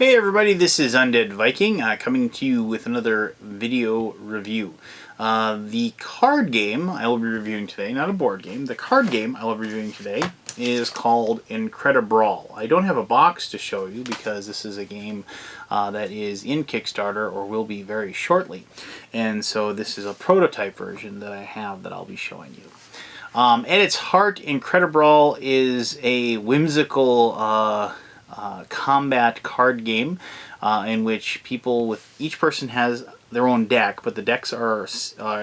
Hey everybody, this is Undead Viking coming to you with another video review. The card game I will be reviewing today, not a board game, the card game I will be reviewing today is called Incredibrawl. I don't have a box to show you because this is a game that is in Kickstarter or will be very shortly. And so this is a prototype version that I have that I'll be showing you. At its heart, Incredibrawl is a whimsical combat card game in which each person has their own deck, but the decks are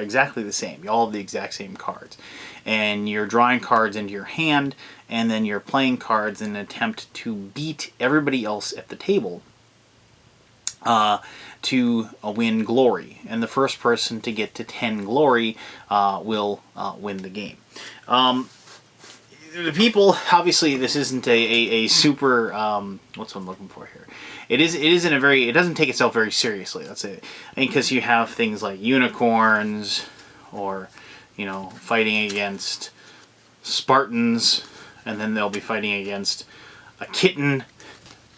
exactly the same. You all have the exact same cards. And you're drawing cards into your hand, and then you're playing cards in an attempt to beat everybody else at the table to win glory. And the first person to get to 10 glory will win the game. The people, obviously, this isn't a super, what's what I'm looking for here? It doesn't take itself very seriously, let's say. I mean, because you have things like unicorns, or, fighting against Spartans, and then they'll be fighting against a kitten,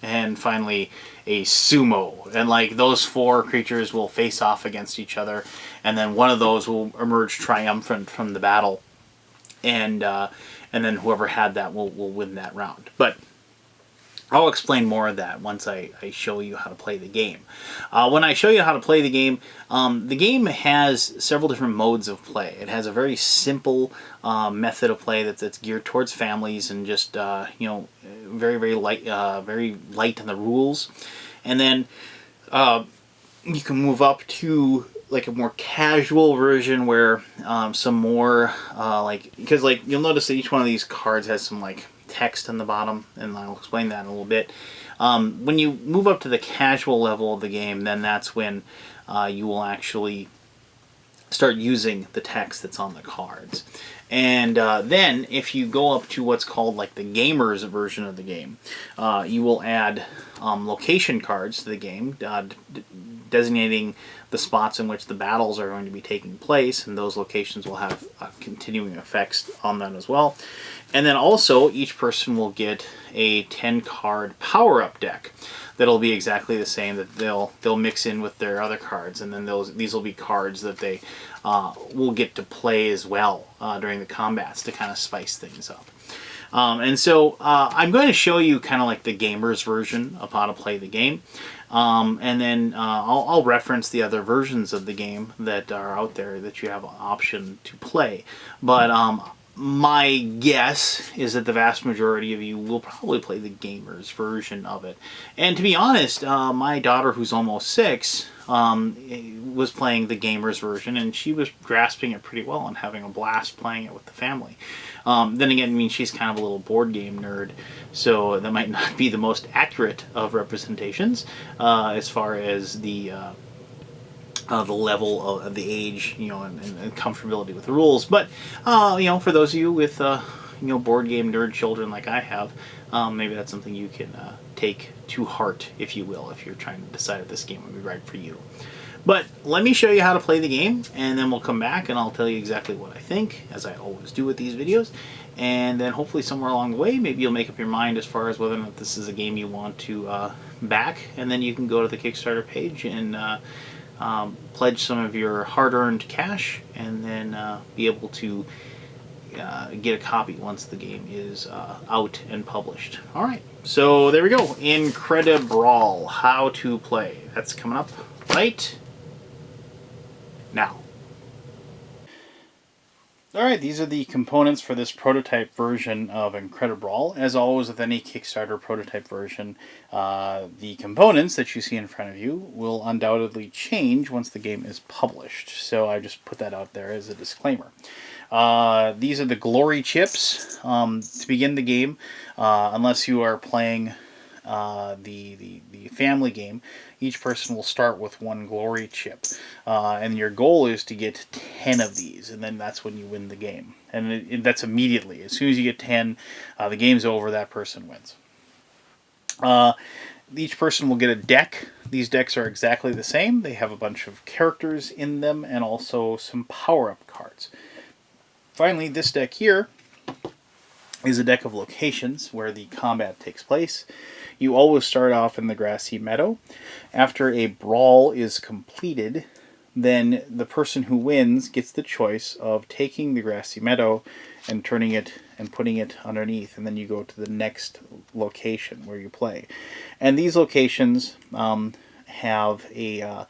and finally a sumo. And like those four creatures will face off against each other, and then one of those will emerge triumphant from the battle. And then whoever had that will win that round. But I'll explain more of that once I show you how to play the game. When I show you how to play the game has several different modes of play. It has a very simple method of play that's geared towards families and just very light in the rules. And then you can move up to like a more casual version where some more because you'll notice that each one of these cards has some text on the bottom, and I'll explain that in a little bit. When you move up to the casual level of the game, then that's when you will actually start using the text that's on the cards. And then if you go up to what's called the gamers version of the game, you will add location cards to the game, designating the spots in which the battles are going to be taking place, and those locations will have continuing effects on them as well. And then also each person will get a 10-card power-up deck that'll be exactly the same, that they'll mix in with their other cards, and then these will be cards that they will get to play as well during the combats to kind of spice things up. And so I'm going to show you kind of like the gamers version of how to play the game. And then I'll reference the other versions of the game that are out there that you have an option to play. But my guess is that the vast majority of you will probably play the gamers version of it. And to be honest, my daughter, who's almost 6, was playing the gamers version, and she was grasping it pretty well and having a blast playing it with the family. Then again, I mean, she's kind of a little board game nerd, so that might not be the most accurate of representations as far as the level of the age, and comfortability with the rules. But for those of you with board game nerd children like I have, maybe that's something you can take to heart, if you will, if you're trying to decide if this game would be right for you. But let me show you how to play the game, and then we'll come back and I'll tell you exactly what I think, as I always do with these videos. And then hopefully somewhere along the way, maybe you'll make up your mind as far as whether or not this is a game you want to back, and then you can go to the Kickstarter page and pledge some of your hard-earned cash, and then be able to get a copy once the game is out and published. Alright, so there we go. Incredibrawl, how to play. That's coming up right now. Alright, these are the components for this prototype version of Incredibrawl. As always with any Kickstarter prototype version, the components that you see in front of you will undoubtedly change once the game is published. So I just put that out there as a disclaimer. These are the glory chips to begin the game, unless you are playing the family game. Each person will start with 1 glory chip, and your goal is to get 10 of these, and then that's when you win the game. And that's immediately. As soon as you get 10, the game's over, that person wins. Each person will get a deck. These decks are exactly the same. They have a bunch of characters in them and also some power-up cards. Finally, this deck here is a deck of locations where the combat takes place. You always start off in the grassy meadow. After a brawl is completed, then the person who wins gets the choice of taking the grassy meadow and turning it and putting it underneath, and then you go to the next location where you play. And these locations have a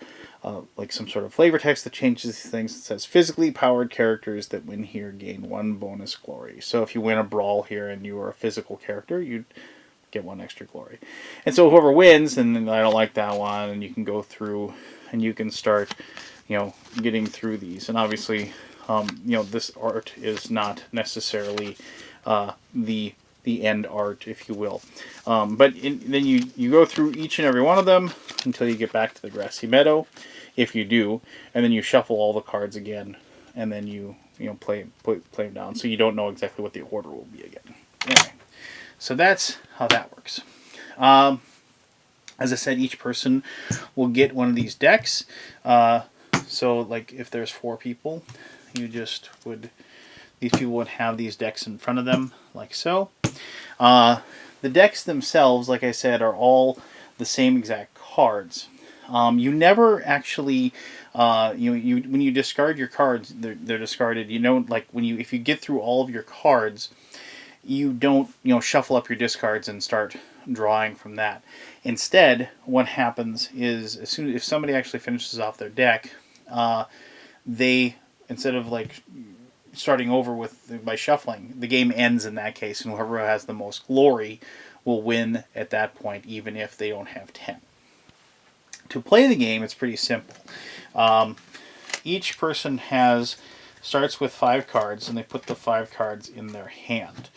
like some sort of flavor text that changes things. It says physically powered characters that win here gain 1 bonus glory. So if you win a brawl here and you are a physical character, you get 1 extra glory. And so whoever wins, and then I don't like that one, and you can go through and you can start, getting through these. And obviously, this art is not necessarily the end art, if you will. But then you go through each and every one of them until you get back to the grassy meadow, if you do, and then you shuffle all the cards again, and then you play them down, so you don't know exactly what the order will be again. Anyway, so that's how that works. As I said, each person will get one of these decks. So, like, if there's 4 people, these people would have these decks in front of them, like so. The decks themselves, like I said, are all the same exact cards. You never actually, when you discard your cards, they're discarded. Like if you get through all of your cards, you don't, shuffle up your discards and start drawing from that. Instead, what happens is if somebody actually finishes off their deck, they, instead of like starting over by shuffling, the game ends in that case, and whoever has the most glory will win at that point, even if they don't have 10. To play the game, it's pretty simple. Each person starts with 5 cards, and they put the 5 cards in their hand.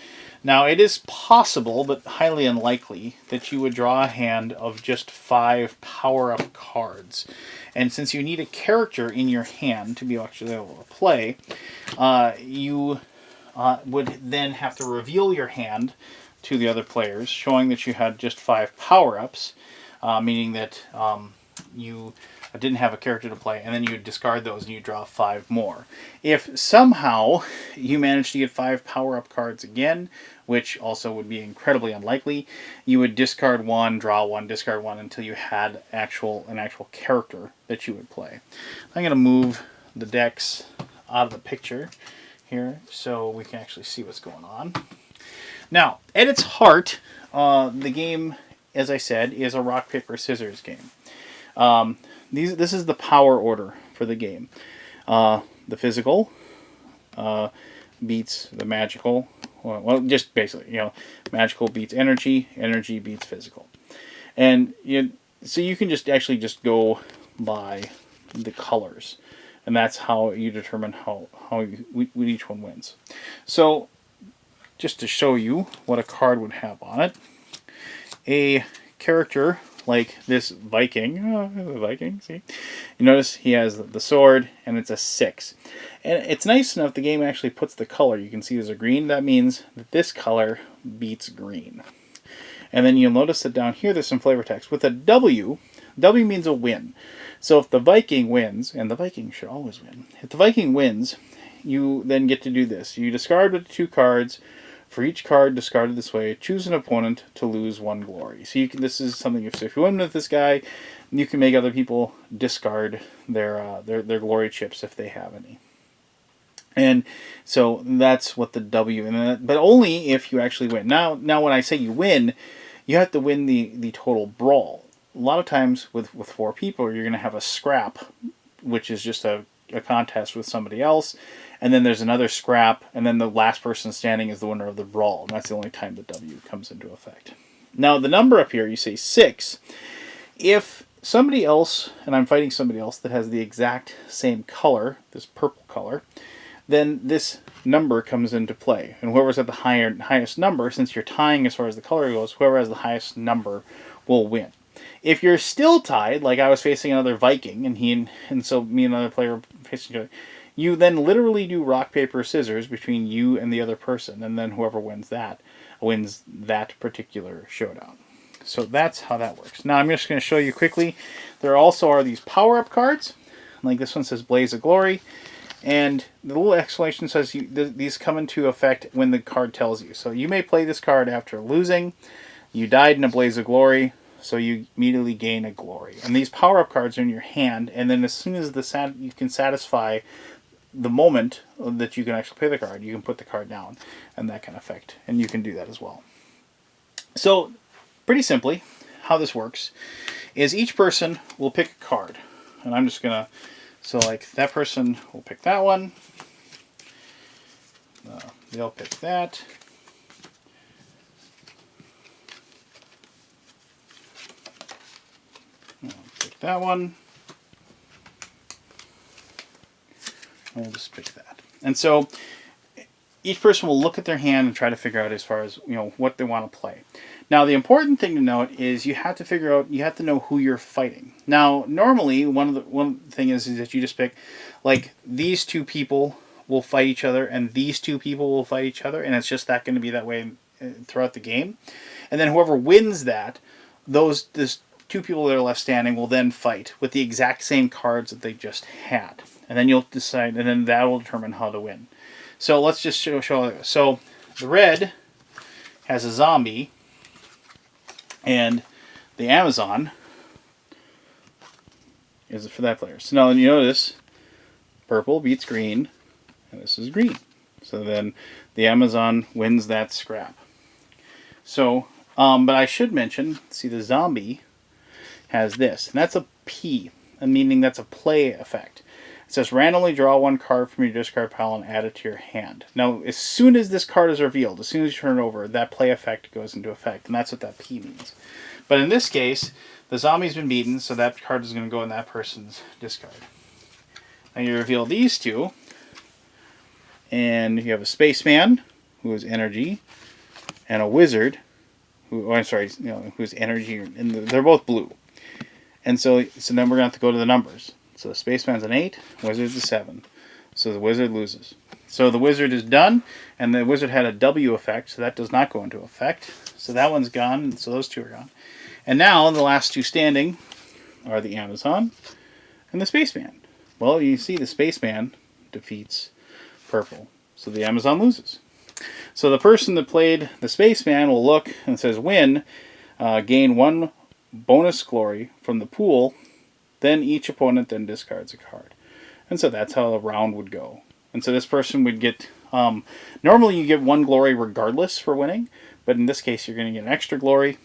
Now, it is possible, but highly unlikely, that you would draw a hand of just 5 power-up cards. And since you need a character in your hand to be actually able to play, you would then have to reveal your hand to the other players, showing that you had just 5 power-ups, meaning that you didn't have a character to play, and then you discard those and you draw 5 more. If somehow you manage to get 5 power-up cards again, which also would be incredibly unlikely, you would discard 1, draw 1, discard 1 until you had an actual character that you would play. I'm going to move the decks out of the picture here so we can actually see what's going on. Now, at its heart, the game, as I said, is a rock, paper, scissors game. This is the power order for the game. The physical beats the magical. Well, just basically, magical beats energy, energy beats physical. And so you can just go by the colors. And that's how you determine how each one wins. So, just to show you what a card would have on it, a character like this Viking, see? You notice he has the sword, and it's a 6. And it's nice enough the game actually puts the color. You can see there's a green. That means that this color beats green. And then you'll notice that down here there's some flavor text. With a W, W means a win. So if the Viking wins, and the Viking should always win, if the Viking wins, you then get to do this. You discard with 2 cards. For each card discarded this way, choose an opponent to lose 1 glory. So this is something, if you win with this guy, you can make other people discard their glory chips if they have any. And so that's what the W, but only if you actually win. Now when I say you win, you have to win the total brawl. A lot of times with 4 people, you're going to have a scrap, which is just a contest with somebody else, and then there's another scrap, and then the last person standing is the winner of the brawl, and that's the only time the W comes into effect. Now, the number up here, you say 6. If somebody else, and I'm fighting somebody else that has the exact same color, this purple color, then this number comes into play. And whoever's at the highest number, since you're tying as far as the color goes, whoever has the highest number will win. If you're still tied, like I was facing another Viking, and so me and another player facing each other, you then literally do rock, paper, scissors between you and the other person, and then whoever wins that particular showdown. So that's how that works. Now I'm just going to show you quickly. There also are these power-up cards. Like this one says Blaze of Glory, And the little explanation says these come into effect when the card tells you. So you may play this card after losing. You died in a blaze of glory, so you immediately gain a glory. And these power-up cards are in your hand, and then as soon as you can satisfy the moment that you can actually play the card, you can put the card down, and that can affect. And you can do that as well. So, pretty simply, how this works is each person will pick a card. And I'm just going to... So, like, that person will pick that one. They'll pick that. I'll pick that one. We'll just pick that. And so, each person will look at their hand and try to figure out as far as, what they want to play. Now, the important thing to note is you have to know who you're fighting. Now, normally, one thing is that you just pick, like, these two people will fight each other, and these two people will fight each other, and it's just going to be that way throughout the game. And then whoever wins that, those two people that are left standing will then fight with the exact same cards that they just had. And then you'll decide, and then that will determine how to win. So let's just show. So the red has a zombie, and the Amazon is for that player. So now you notice purple beats green, and this is green. So then the Amazon wins that scrap. So, but I should mention, see, the zombie has this, and that's a P, meaning that's a play effect. It says randomly draw one card from your discard pile and add it to your hand. Now, as soon as this card is revealed, as soon as you turn it over, that play effect goes into effect, and that's what that P means. But in this case, the zombie's been beaten, so that card is going to go in that person's discard. Now you reveal these two, and you have a spaceman, who is energy, and a wizard, who's energy, and they're both blue. And so then we're going to have to go to the numbers. So the spaceman's an 8, wizard's a 7. So the wizard loses. So the wizard is done, and the wizard had a W effect, so that does not go into effect. So that one's gone, and so those two are gone. And now the last two standing are the Amazon and the spaceman. Well, you see the spaceman defeats purple, so the Amazon loses. So the person that played the spaceman will look and says win, gain 1 bonus glory from the pool. Then each opponent then discards a card. And so that's how the round would go. And so this person would get... normally you get 1 glory regardless for winning. But in this case you're going to get an extra glory.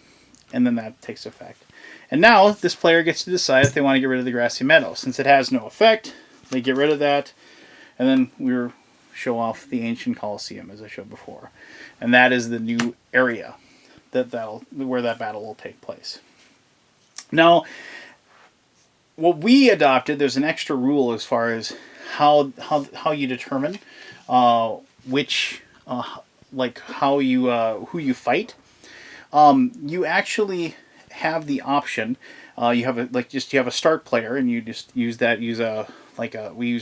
And then that takes effect. And now this player gets to decide if they want to get rid of the grassy meadow. Since it has no effect, they get rid of that. And then we'll show off the ancient Colosseum as I showed before. And that is the new area where that battle will take place. Now... what we adopted, there's an extra rule as far as how you determine which who you fight. You actually have the option. You have a start player, and you just we used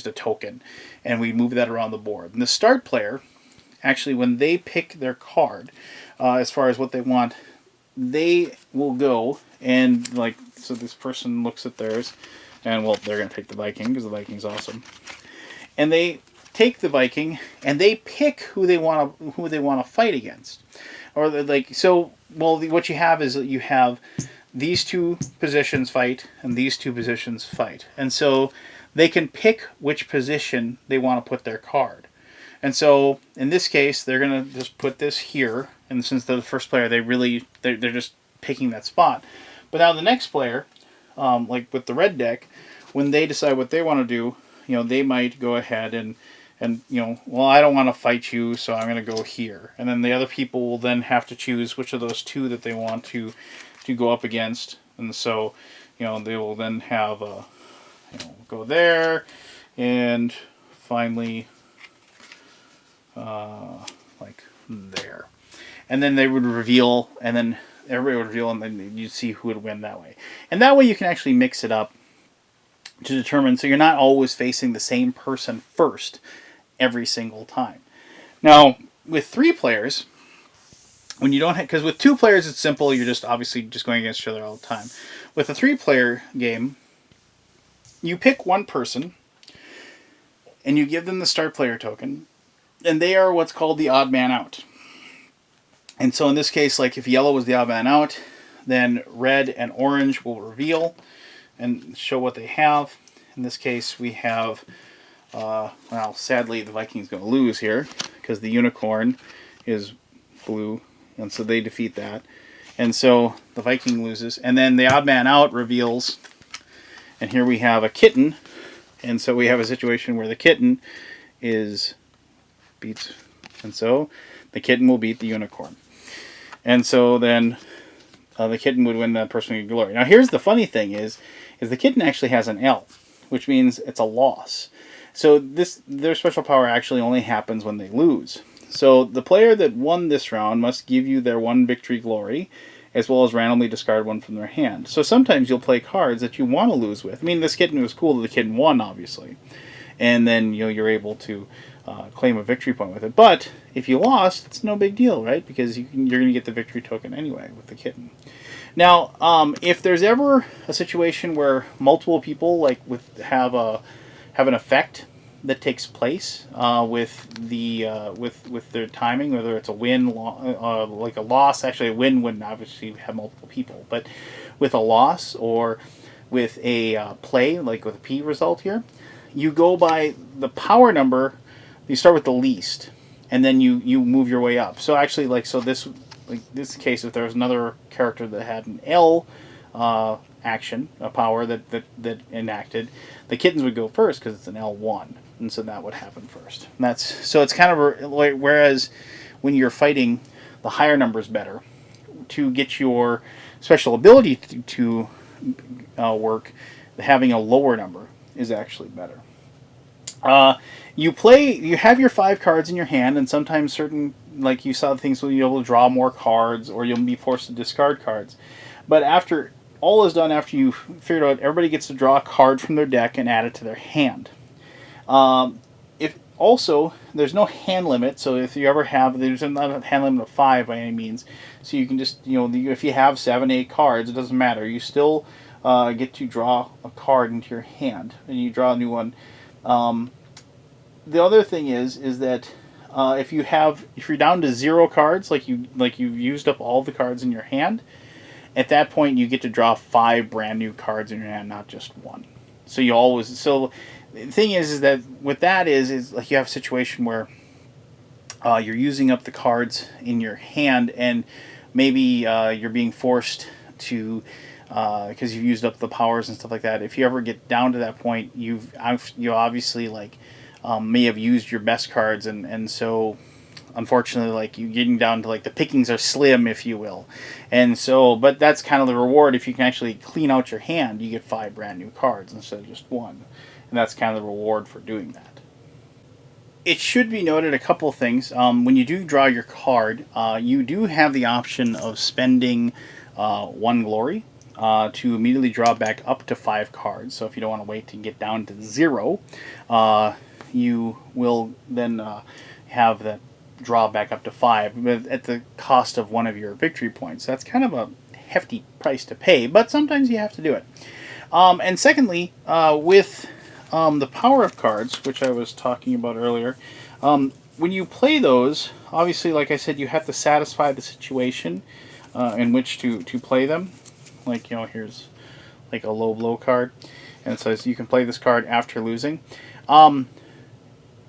a token, and we move that around the board. And the start player, actually, when they pick their card, as far as what they want, they will go and so this person looks at theirs, and well, they're going to pick the Viking because the Viking's awesome. And they take the Viking and they pick who they want to fight against, or what you have is that you have these two positions fight and these two positions fight, and so they can pick which position they want to put their card. And so in this case, they're going to just put this here, and since they're the first player, they're just picking that spot. But now the next player, like with the red deck, when they decide what they want to do, they might go ahead and well, I don't want to fight you, so I'm going to go here. And then the other people will then have to choose which of those two that they want to go up against. And so, they will then have go there, and finally, like there. And then they would reveal, and then everybody would reveal, and then you'd see who would win that way. And that way you can actually mix it up to determine, so you're not always facing the same person first every single time. Now, with 3 players, when you don't have, because with 2 players it's simple, you're just obviously just going against each other all the time. With a 3-player game, you pick one person, and you give them the start player token, and they are what's called the odd man out. And so in this case, like if yellow was the odd man out, then red and orange will reveal and show what they have. In this case, we have, well, sadly the Vikings going to lose here because the unicorn is blue, and so they defeat that. And so the Viking loses. And then the odd man out reveals, and here we have a kitten. And so we have a situation where the kitten beats, and so the kitten will beat the unicorn. And so then the kitten would win, that person would get glory. Now here's the funny thing is the kitten actually has an L, which means it's a loss. So their special power actually only happens when they lose. So the player that won this round must give you their 1 victory glory, as well as randomly discard one from their hand. So sometimes you'll play cards that you want to lose with. I mean, this kitten was cool that the kitten won, obviously. And then you're able to claim a victory point with it. But if you lost, it's no big deal, right? Because you're going to get the victory token anyway with the kitten. Now, if there's ever a situation where multiple people have an effect that takes place with their timing, whether it's a win, like a loss. Actually, a win wouldn't obviously have multiple people, but with a loss or with a play, like with a P result here, you go by the power number. You start with the least, and then you move your way up. So actually, this case, if there was another character that had an L action, a power that enacted, the kittens would go first because it's an L1, and so that would happen first. And so it's kind of like, whereas when you're fighting, the higher number is better. To get your special ability to work, having a lower number is actually better. You have your 5 cards in your hand, and sometimes certain, like you saw, things will be able to draw more cards, or you'll be forced to discard cards. But after all is done, after you figured out, everybody gets to draw a card from their deck and add it to their hand. If also, there's no hand limit, so if you ever have, there's not a hand limit of 5 by any means. So you can just, if you have 7, 8 cards, it doesn't matter. You still get to draw a card into your hand, and you draw a new one. The other thing is that if you're down to 0 cards, like you've used up all the cards in your hand, at that point you get to draw 5 brand new cards in your hand, not just 1. So the thing is that with that is like you have a situation where you're using up the cards in your hand, and maybe you're being forced to, because you've used up the powers and stuff like that. If you ever get down to that point, you obviously may have used your best cards, and so unfortunately, you getting down to the pickings are slim, if you will. And so, but that's kind of the reward. If you can actually clean out your hand, you get 5 brand new cards instead of just 1. And that's kind of the reward for doing that. It should be noted a couple of things. When you do draw your card, you do have the option of spending 1 glory to immediately draw back up to 5 cards. So if you don't want to wait to get down to 0, you will then have that draw back up to 5, but at the cost of 1 of your victory points. That's kind of a hefty price to pay, but sometimes you have to do it. And secondly, with the power of cards, which I was talking about earlier, when you play those, obviously, like I said, you have to satisfy the situation in which to play them. Here's a low blow card, and it says you can play this card after losing.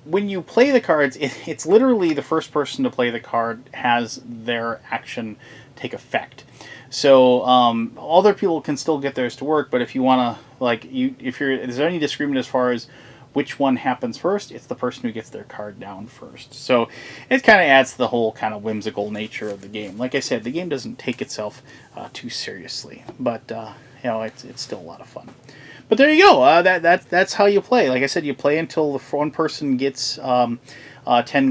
When you play the cards, it's literally the first person to play the card has their action take effect. So other people can still get theirs to work, but if you want to, is there any disagreement as far as which one happens first? It's the person who gets their card down first. So it kind of adds to the whole kind of whimsical nature of the game. Like I said, the game doesn't take itself too seriously, but it's still a lot of fun. But there you go. That's how you play. Like I said, you play until the one person gets 10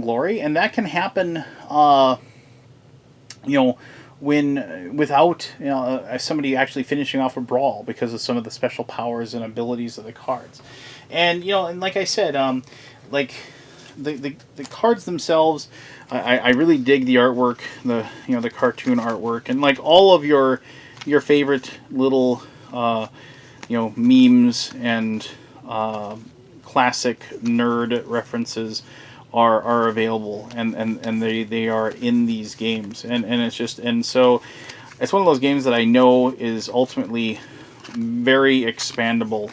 glory, and that can happen. Without somebody actually finishing off a brawl because of some of the special powers and abilities of the cards. And and like I said, the cards themselves, I really dig the artwork, the cartoon artwork, and all of your favorite little memes and classic nerd references are available, and they are in these games, and it's just, and so it's one of those games that I know is ultimately very expandable,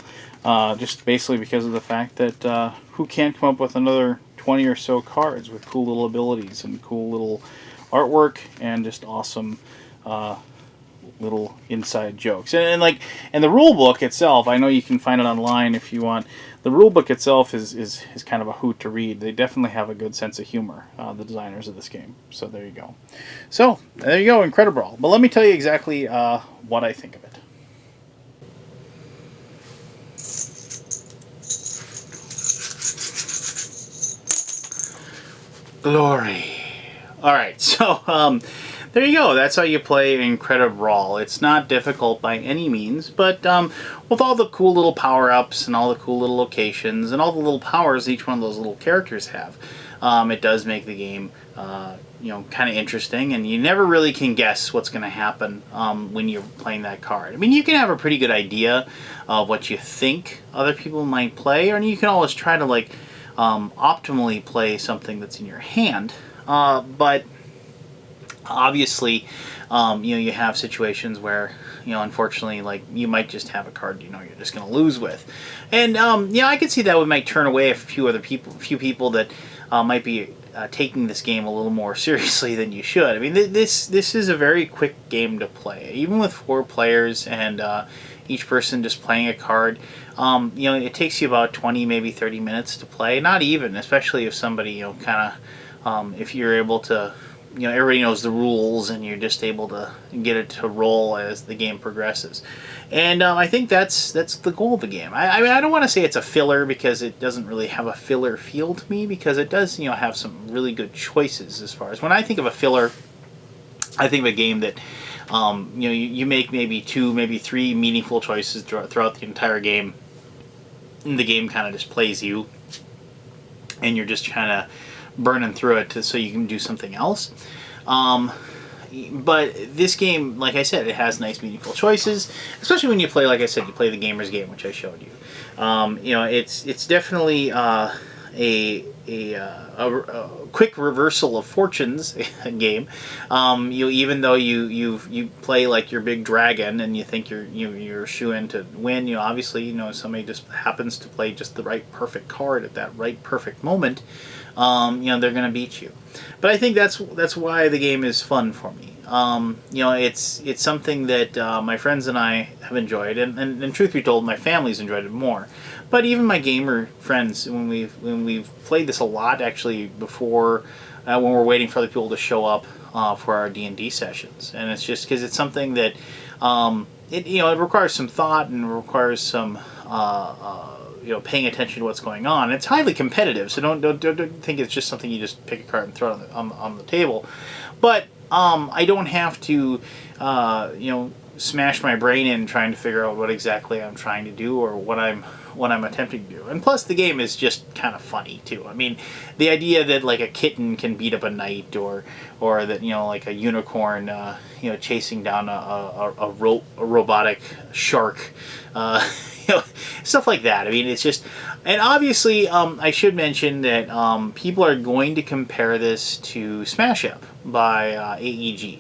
just basically because of the fact that who can't come up with another 20 or so cards with cool little abilities and cool little artwork and just awesome little inside jokes. And the rule book itself, I know you can find it online if you want. The rule book itself is kind of a hoot to read. They definitely have a good sense of humor, the designers of this game. So there you go. So there you go, Incredibrawl. But let me tell you exactly what I think of it. Glory. Alright, so there you go. That's how you play Incredibrawl. It's not difficult by any means, but with all the cool little power-ups and all the cool little locations and all the little powers each one of those little characters have, it does make the game kind of interesting, and you never really can guess what's going to happen when you're playing that card. I mean, you can have a pretty good idea of what you think other people might play, or you can always try to optimally play something that's in your hand, but obviously you have situations where unfortunately you might just have a card you're just going to lose with, and I could see that might turn away a few people that might be taking this game a little more seriously than you should. I mean, this is a very quick game to play, even with 4 players and each person just playing a card. It takes you about 20, maybe 30 minutes to play. Not even, especially if somebody, if you're able to, everybody knows the rules and you're just able to get it to roll as the game progresses. And I think that's the goal of the game. I don't want to say it's a filler, because it doesn't really have a filler feel to me, because it does, have some really good choices as far as, when I think of a filler, I think of a game that you make maybe 2, maybe 3 meaningful choices throughout the entire game, and the game kind of just plays you, and you're just kind of burning through it so you can do something else. But this game, like I said, it has nice, meaningful choices, especially when you play, like I said, you play the gamer's game, which I showed you. It's definitely a quick reversal of fortunes game. Even though you play like your big dragon and you think you're shoo-in to win, obviously somebody just happens to play just the right perfect card at that right perfect moment. They're gonna beat you. But I think that's why the game is fun for me. It's something that my friends and I have enjoyed, and truth be told, my family's enjoyed it more. But even my gamer friends, when we've played this a lot, actually, before when we're waiting for other people to show up for our D&D sessions, and it's just because it's something that it requires some thought and requires some paying attention to what's going on. It's highly competitive, so don't think it's just something you just pick a card and throw it on the table. But I don't have to smash my brain in trying to figure out what exactly I'm trying to do or what I'm attempting to do. And plus, the game is just kind of funny too. I mean, the idea that a kitten can beat up a knight, or that a unicorn chasing down a robotic shark. Stuff like that. I mean, it's just, and obviously, I should mention that people are going to compare this to Smash Up by AEG,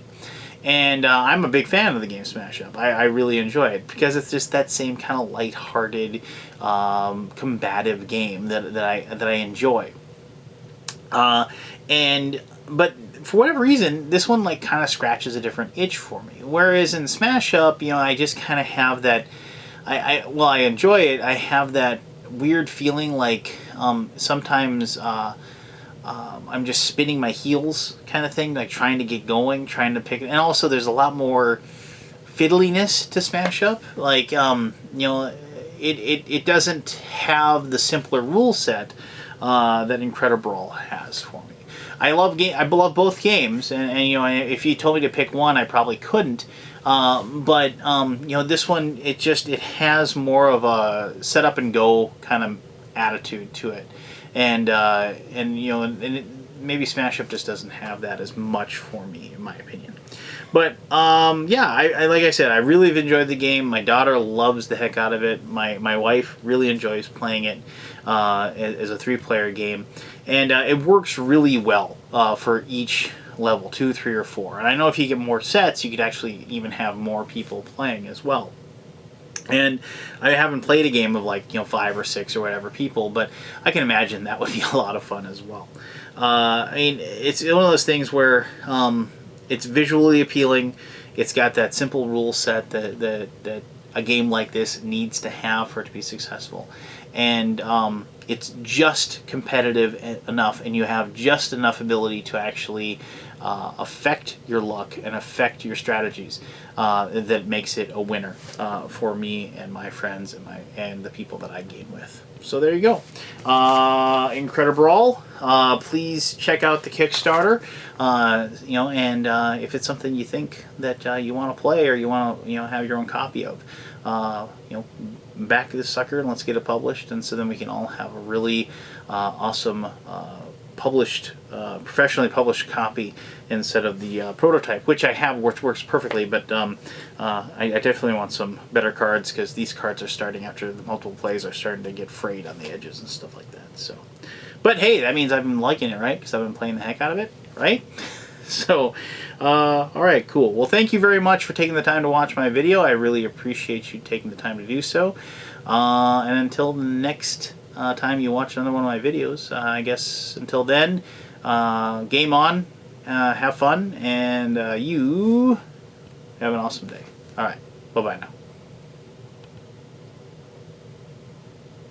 and I'm a big fan of the game Smash Up. I really enjoy it because it's just that same kind of lighthearted, combative game that I enjoy. But for whatever reason, this one kind of scratches a different itch for me. Whereas in Smash Up, I just kind of have that. While I enjoy it, I have that weird feeling sometimes I'm just spinning my heels kind of thing, trying to get going, trying to pick it. And also there's a lot more fiddliness to Smash Up. It doesn't have the simpler rule set that Incredibrawl has for me. I love both games, and if you told me to pick one, I probably couldn't. But this one, it has more of a set up and go kind of attitude to it, and maybe Smash Up just doesn't have that as much for me, in my opinion. But yeah, I like I said, I really have enjoyed the game. My daughter loves the heck out of it. My wife really enjoys playing it as a 3-player game, and it works really well for each level, 2, 3, or 4. And I know if you get more sets, you could actually even have more people playing as well. And I haven't played a game of like 5 or 6 or whatever people, but I can imagine that would be a lot of fun as well. I mean, it's one of those things where it's visually appealing. It's got that simple rule set that a game like this needs to have for it to be successful, and it's just competitive enough, and you have just enough ability to actually affect your luck and affect your strategies that makes it a winner for me and my friends and the people that I game with. So there you go. Incredibrawl. Please check out the Kickstarter. And if it's something you think that you want to play or you want to have your own copy of, back this sucker and let's get it published, and so then we can all have a really awesome professionally published copy instead of the prototype, which I have, which works perfectly, but I definitely want some better cards, because these cards are starting, after the multiple plays, are starting to get frayed on the edges and stuff like that. So, but hey, that means I've been liking it, right? Because I've been playing the heck out of it, right? So, alright, cool. Well, thank you very much for taking the time to watch my video. I really appreciate you taking the time to do so. And until the next time you watch another one of my videos, I guess until then, game on, have fun, and you have an awesome day. Alright, bye-bye now.